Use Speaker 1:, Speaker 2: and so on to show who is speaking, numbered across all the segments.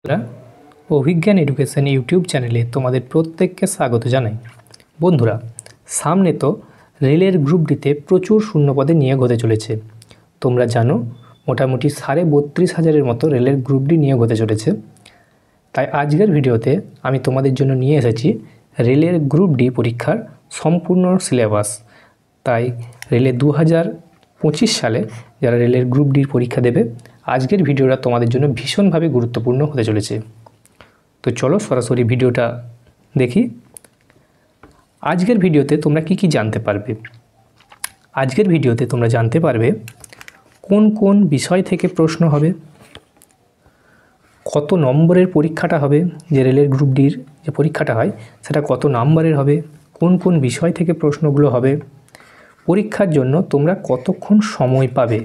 Speaker 1: বন্ধুরা, অভিজ্ঞান education YouTube চ্যানেলে তোমাদের প্রত্যেককে স্বাগত জানাই। বন্ধুরা, সামনে তো রেলের গ্রুপ ডিতে প্রচুর শূন্যপদে নিয়োগ হতে চলেছে। তোমরা জানো মোটামুটি 32,500 মতো রেলের গ্রুপ ডি নিয়োগ হতে চলেছে। তাই আজকের ভিডিওতে আমি তোমাদের জন্য নিয়ে এসেছি রেলের গ্রুপ ডি পরীক্ষার সম্পূর্ণ সিলেবাস। তাই রেলে 2025 সালে যারা রেলের গ্রুপ ডির পরীক্ষা দেবে, আজকের ভিডিওটা তোমাদের জন্য ভীষণভাবে গুরুত্বপূর্ণ হতে চলেছে। তো চলো সরাসরি ভিডিওটা দেখি। আজকের ভিডিওতে তোমরা কি জানতে পারবে। আজকের ভিডিওতে তোমরা জানতে পারবে কোন কোন বিষয় থেকে প্রশ্ন হবে, কত নম্বরের পরীক্ষাটা হবে, যে রেলের গ্রুপ ডির যে পরীক্ষাটা হয় সেটা কত নম্বরের হবে, কোন কোন বিষয় থেকে প্রশ্নগুলো হবে, পরীক্ষার জন্য তোমরা কতক্ষণ সময় পাবে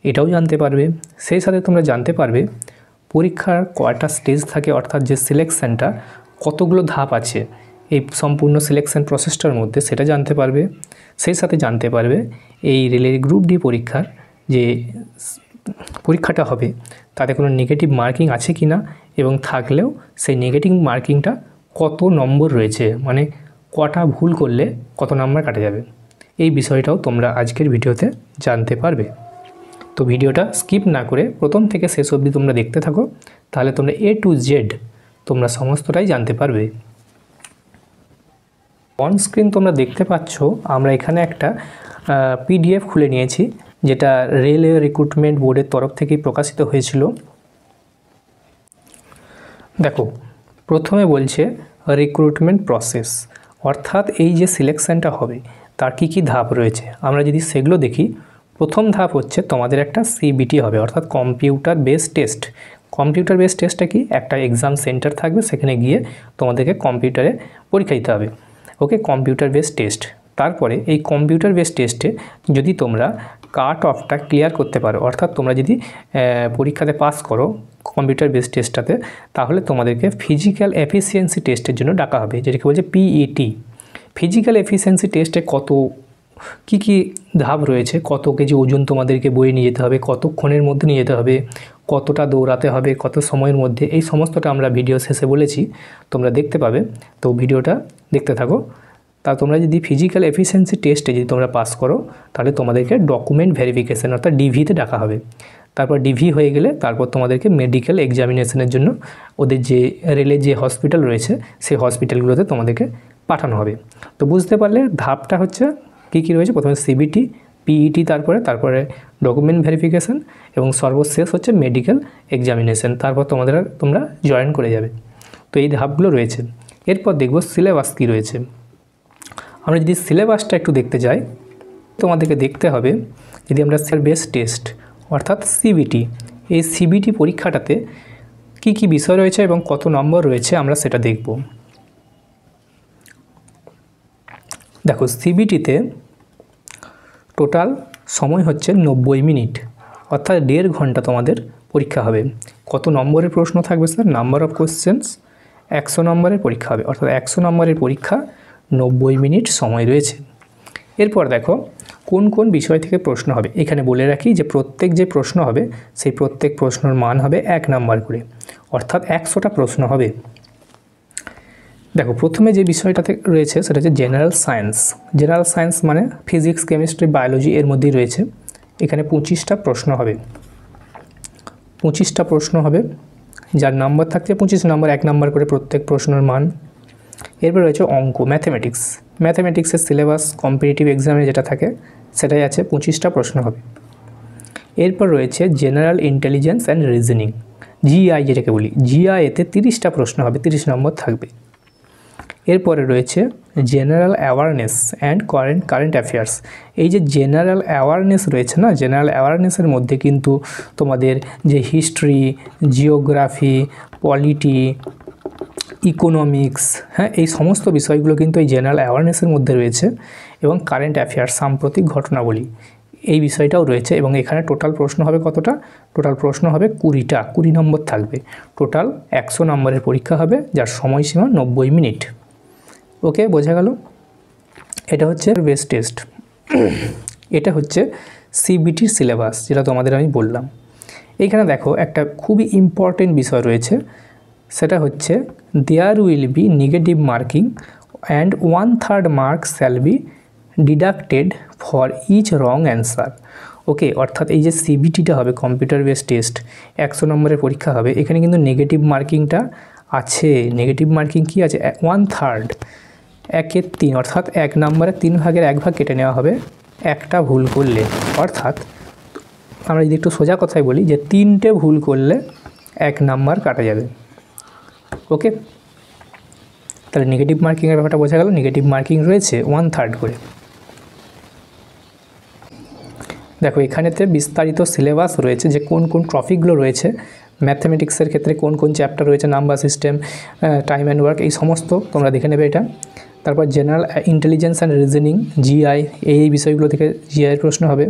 Speaker 1: এটাও জানতে পারবে। সেই সাথে তোমরা জানতে পারবে পরীক্ষার কয়টা স্টেজ থাকে, অর্থাৎ যে সিলেকশানটা কতগুলো ধাপ আছে এই সম্পূর্ণ সিলেকশন প্রসেসটার মধ্যে, সেটা জানতে পারবে। সেই সাথে জানতে পারবে এই রেলের গ্রুপ ডি পরীক্ষার যে পরীক্ষাটা হবে তাতে কোনো নেগেটিভ মার্কিং আছে কি না, এবং থাকলেও সেই নেগেটিভ মার্কিংটা কত নম্বর রয়েছে, মানে কটা ভুল করলে কত নাম্বার কাটা যাবে, এই বিষয়টাও তোমরা আজকের ভিডিওতে জানতে পারবে। তো ভিডিওটা স্কিপ না করে প্রথম থেকে শেষ অবধি তোমরা দেখতে থাকো, তাহলে তোমরা A to Z তোমরা সমস্তটাই জানতে পারবে। অন স্ক্রিন তোমরা দেখতে পাচ্ছ আমরা এখানে একটা PDF খুলে নিয়েছি, যেটা রেলওয়ে রিক্রুটমেন্ট বোর্ডের তরফ থেকেই প্রকাশিত হয়েছিল। দেখো, প্রথমে বলছে রিক্রুটমেন্ট প্রসেস, অর্থাৎ এই যে সিলেকশানটা হবে তার কি ধাপ রয়েছে। আমরা যদি সেগুলো দেখি, প্রথম ধাপ হচ্ছে তোমাদের একটা CBT হবে, অর্থাৎ computer based test. Computer based টেস্টটা কি, একটা এক্সাম সেন্টার থাকবে, সেখানে গিয়ে তোমাদেরকে কম্পিউটারে পরীক্ষা দিতে হবে। ওকে, কম্পিউটার বেসড টেস্ট। তারপরে এই কম্পিউটার বেসড টেস্টে যদি তোমরা কাট অফটা ক্লিয়ার করতে পারো, অর্থাৎ তোমরা যদি পরীক্ষাতে পাস করো কম্পিউটার বেসড টেস্টটাতে, তাহলে তোমাদেরকে ফিজিক্যাল এফিসিয়েন্সি টেস্টের জন্য ডাকা হবে, যেটাকে বলছে PET। ফিজিক্যাল এফিসিয়েন্সি টেস্টে কত কি ধাপ রয়েছে, কত কেজি ওজন তোমাদেরকে বয়ে নিয়ে যেতে হবে, কতক্ষণের মধ্যে নিয়ে যেতে হবে, কতটা দৌড়াতে হবে, কত সময়ের মধ্যে, এই সমস্তটা আমরা ভিডিও শেষে বলেছি, তোমরা দেখতে পাবে। তো ভিডিওটা দেখতে থাকো। তা তোমরা যদি ফিজিক্যাল এফিসিয়েন্সি টেস্টে যদি তোমরা পাস করো, তাহলে তোমাদেরকে ডকুমেন্ট ভেরিফিকেশান অর্থাৎ DVতে ডাকা হবে। তারপর DV হয়ে গেলে তারপর তোমাদেরকে মেডিকেল এক্সামিনেশনের জন্য ওদের যে রেলের যে হসপিটাল রয়েছে সেই হসপিটালগুলোতে তোমাদেরকে পাঠানো হবে। তো বুঝতে পারলে ধাপটা হচ্ছে কী রয়েছে, প্রথমে CBT, PET, তারপরে ডকুমেন্ট ভেরিফিকেশান, এবং সর্বশেষ হচ্ছে মেডিকেল এক্সামিনেশন। তারপর তোমরা জয়েন করে যাবে। তো এই ধাপগুলো রয়েছে। এরপর দেখব সিলেবাস কী রয়েছে। আমরা যদি সিলেবাসটা একটু দেখতে যাই, তোমাদেরকে দেখতে হবে যদি আমরা বেসড টেস্ট অর্থাৎ CBT, এই CBT পরীক্ষাটাতে কি বিষয় রয়েছে এবং কত নম্বর রয়েছে আমরা সেটা দেখব। দেখো, CBTতে টোটাল সময় হচ্ছে 90 মিনিট, অর্থাৎ 1.5 ঘন্টা তোমাদের পরীক্ষা হবে। কত নম্বরের প্রশ্ন থাকবে স্যার? নাম্বার অফ কোশ্চেন্স 100 নম্বরের পরীক্ষা হবে, অর্থাৎ 100 নম্বরের পরীক্ষা, 90 মিনিট সময় রয়েছে। এরপর দেখো কোন কোন বিষয় থেকে প্রশ্ন হবে। এখানে বলে রাখি যে প্রত্যেক যে প্রশ্ন হবে সেই প্রত্যেক প্রশ্নের মান হবে 1 নাম্বার করে, অর্থাৎ 100টা প্রশ্ন হবে। দেখো, প্রথমে যে বিষয়টাতে রয়েছে সেটা হচ্ছে জেনারেল সায়েন্স। জেনারেল সায়েন্স মানে ফিজিক্স, কেমিস্ট্রি, বায়োলজি এর মধ্যেই রয়েছে। এখানে 25টা প্রশ্ন হবে। 25টা প্রশ্ন হবে, যার নাম্বার থাকছে 25 নাম্বার, 1 নাম্বার করে প্রত্যেক প্রশ্নের মান। এরপর রয়েছে অঙ্ক, ম্যাথমেটিক্স। ম্যাথমেটিক্সের সিলেবাস কম্পিটিটিভ এক্সামে যেটা থাকে সেটাই আছে, 25টা প্রশ্ন হবে। এরপর রয়েছে general intelligence and reasoning, GI যেটাকে বলি। GI-তে 30টা প্রশ্ন হবে, 30 নম্বর থাকবে। এরপরে রয়েছে general awareness and current affairs. এই যে জেনারেল অ্যাওয়ারনেস রয়েছে না, জেনারেল অ্যাওয়ারনেসের মধ্যে কিন্তু তোমাদের যে হিস্ট্রি, জিওগ্রাফি, পলিটি, ইকোনমিক্স, হ্যাঁ, এই সমস্ত বিষয়গুলো কিন্তু এই জেনারেল অ্যাওয়ারনেসের মধ্যে রয়েছে, এবং কারেন্ট অ্যাফেয়ার্স সাম্প্রতিক ঘটনাবলী এই বিষয়টাও রয়েছে। এবং এখানে টোটাল প্রশ্ন হবে কতটা? টোটাল প্রশ্ন হবে 20টা, 20 নম্বর থাকবে। টোটাল 100 নম্বরের পরীক্ষা হবে, যার সময়সীমা 90 মিনিট। ওকে, বোঝা গেল? এটা হচ্ছে বেসড টেস্ট। এটা হচ্ছে CBTর সিলেবাস, যেটা তোমাদের আমি বললাম। এইখানে দেখো একটা খুবই ইম্পর্টেন্ট বিষয় রয়েছে, সেটা হচ্ছে there will be negative marking and 1/3 mark shall be deducted for each wrong answer. Okay, অর্থাৎ এই যে সিবিটিটা হবে, কম্পিউটার বেস টেস্ট, 100 নম্বরের পরীক্ষা হবে, এখানে কিন্তু নেগেটিভ মার্কিংটা আছে। নেগেটিভ মার্কিং কি আছে? 1/3, 1/3, অর্থাৎ 1 নম্বরে 3 ভাগের 1 ভাগ কেটে নেওয়া হবে একটা ভুল করলে। অর্থাৎ আমরা যদি একটু সোজা কথায় বলি যে 3টে ভুল করলে 1 নাম্বার কাটা যাবে। ওকে, তাহলে নেগেটিভ মার্কিংয়ের ব্যাপারটা বোঝা গেল। নেগেটিভ মার্কিং রয়েছে 1/3 করে। দেখো এখানেতে বিস্তারিত সিলেবাস রয়েছে যে কোন কোন টপিকগুলো রয়েছে, ম্যাথমেটিক্সের ক্ষেত্রে কোন কোন চ্যাপ্টার রয়েছে, number system, time and work, এই সমস্ত তোমরা দেখে নেবে এটা। তারপর general intelligence and reasoning, GI, এই বিষয়গুলো থেকে জিআইয়ের প্রশ্ন হবে।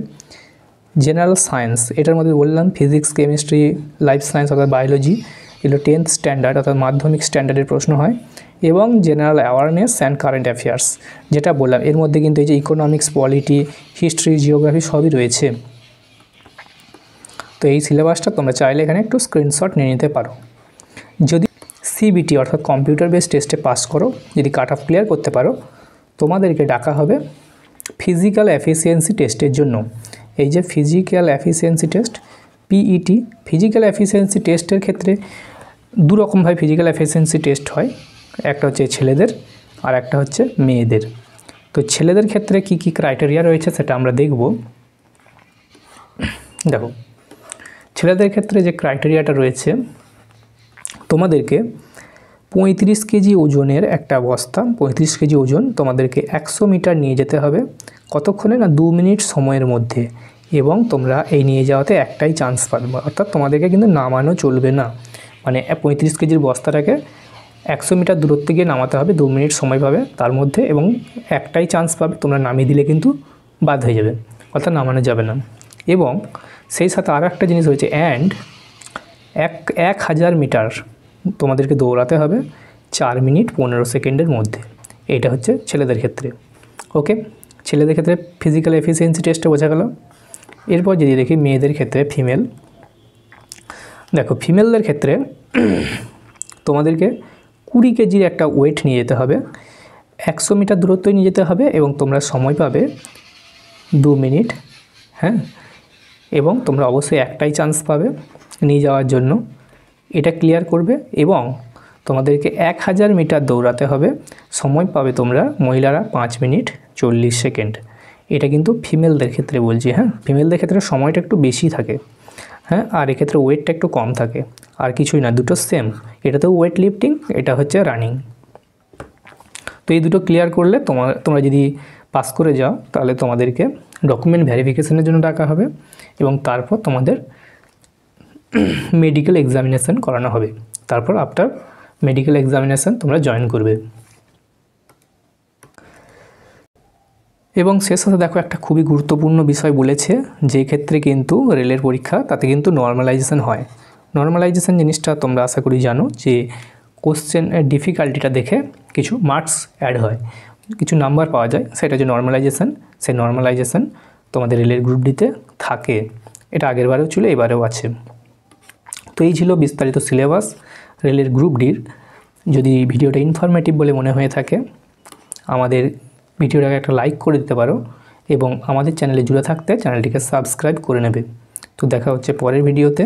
Speaker 1: জেনারেল সায়েন্স, এটার মধ্যে বললাম ফিজিক্স, কেমিস্ট্রি, লাইফ সায়েন্স অর্থাৎ বায়োলজি, এগুলো 10th স্ট্যান্ডার্ড অর্থাৎ মাধ্যমিক স্ট্যান্ডার্ডের প্রশ্ন হয়। এবং general awareness and current affairs, যেটা বললাম এর মধ্যে কিন্তু এই যে ইকোনমিক্স, পলিটি, হিস্ট্রি, জিওগ্রাফি সবই রয়েছে। তো এই সিলেবাসটা তোমরা চাইলে এখানে একটু স্ক্রিনশট নিয়ে নিতে পারো। যদি সিবিটি অর্থাৎ কম্পিউটার বেস টেস্টে পাস করো, যদি কাট অফ ক্লিয়ার করতে পারো, তোমাদেরকে ডাকা হবে ফিজিক্যাল এফিসিয়েন্সি টেস্টের জন্য। এই যে physical efficiency test, PET, physical efficiency টেস্টের ক্ষেত্রে দু রকমভাবে ফিজিক্যাল এফিসিয়েন্সি টেস্ট হয়, একটা হচ্ছে ছেলেদের আর একটা হচ্ছে মেয়েদের। তো ছেলেদের ক্ষেত্রে কি কি ক্রাইটেরিয়া রয়েছে সেটা আমরা দেখব। দেখো ছেলেদের ক্ষেত্রে যে ক্রাইটেরিয়াটা রয়েছে, তোমাদেরকে 35 কেজি ওজনের একটা বস্তা, 35 কেজি ওজন তোমাদেরকে 100 মিটার নিয়ে যেতে হবে। কতক্ষণে? না 2 মিনিট সময়ের মধ্যে। এবং তোমরা এই নিয়ে যাওয়াতে একটাই চান্স পাবে, অর্থাৎ তোমাদেরকে কিন্তু নামানো চলবে না। মানে 35 কেজির বস্তাটাকে 100 মিটার দূরত্বে গিয়ে নামাতে হবে, 2 মিনিট সময় পাবে তার মধ্যে, এবং একটাই চান্স পাবে, তোমরা নামিয়ে দিলে কিন্তু বাদ হয়ে যাবে, অর্থাৎ নামানো যাবে না। এবং সেই সাথে আরও একটা জিনিস রয়েছে, অ্যান্ড 1000 মিটার তোমাদেরকে দৌড়াতে হবে 4 মিনিট 15 সেকেন্ডের মধ্যে। এটা হচ্ছে ছেলেদের ক্ষেত্রে। ওকে, ছেলেদের ক্ষেত্রে ফিজিক্যাল এফিসিয়েন্সি টেস্টে বোঝা গেল। এরপর যদি দেখি মেয়েদের ক্ষেত্রে, ফিমেল, দেখো ফিমেলদের ক্ষেত্রে তোমাদেরকে 20 কেজির একটা ওয়েট নিয়ে যেতে হবে, 100 মিটার দূরত্বই নিয়ে যেতে হবে, এবং তোমরা সময় পাবে 2 মিনিট। হ্যাঁ, এবং তোমরা অবশ্যই একটাই চান্স পাবে নিয়ে যাওয়ার জন্য, এটা ক্লিয়ার করবে। এবং তোমাদেরকে 1000 মিটার দৌড়াতে হবে, সময় পাবে তোমরা মহিলারা 5 মিনিট 40 সেকেন্ড। এটা কিন্তু ফিমেলদের ক্ষেত্রে বলছি। হ্যাঁ, ফিমেলদের ক্ষেত্রে সময়টা একটু বেশি থাকে। হ্যাঁ, আর এক্ষেত্রে ওয়েটটা একটু কম থাকে, আর কিছুই না, দুটো সেম। এটাতেও ওয়েট লিফটিং, এটা হচ্ছে রানিং। তো এই দুটো ক্লিয়ার করলে তোমরা যদি পাস করে যাও, তাহলে তোমাদেরকে ডকুমেন্ট ভেরিফিকেশনের জন্য ডাকা হবে, এবং তারপর তোমাদের মেডিকেল এক্সামিনেশন করানো হবে। তারপর আফটার মেডিকেল এক্সামিনেশন তোমরা জয়েন করবে। এবং সে সাথে দেখো একটা খুবই গুরুত্বপূর্ণ বিষয় বলেছে, যে ক্ষেত্রে কিন্তু রেলের পরীক্ষা, তাতে কিন্তু নর্মালাইজেশন হয়। নর্মালাইজেশন জিনিসটা তোমরা আশা করি জানো, যে কোশ্চেনের ডিফিকাল্টিটা দেখে কিছু মার্কস অ্যাড হয়, কিছু নাম্বার পাওয়া যায়, সেটা হচ্ছে নর্মালাইজেশন। সেই নর্মালাইজেশন তোমাদের রেলের গ্রুপ ডিতে থাকে, এটা আগের বারেও ছিল, এবারেও আছে। তো এই ছিল বিস্তারিত সিলেবাস রেলের গ্রুপ ডির। যদি ভিডিওটা ইনফরমেটিভ বলে মনে হয়ে থাকে, আমাদের ভিডিওটাকে একটা লাইক করে দিতে পারো, এবং আমাদের চ্যানেলে জুড়ে থাকতে চ্যানেলটিকে সাবস্ক্রাইব করে নেবে। তো দেখা হচ্ছে পরের ভিডিওতে।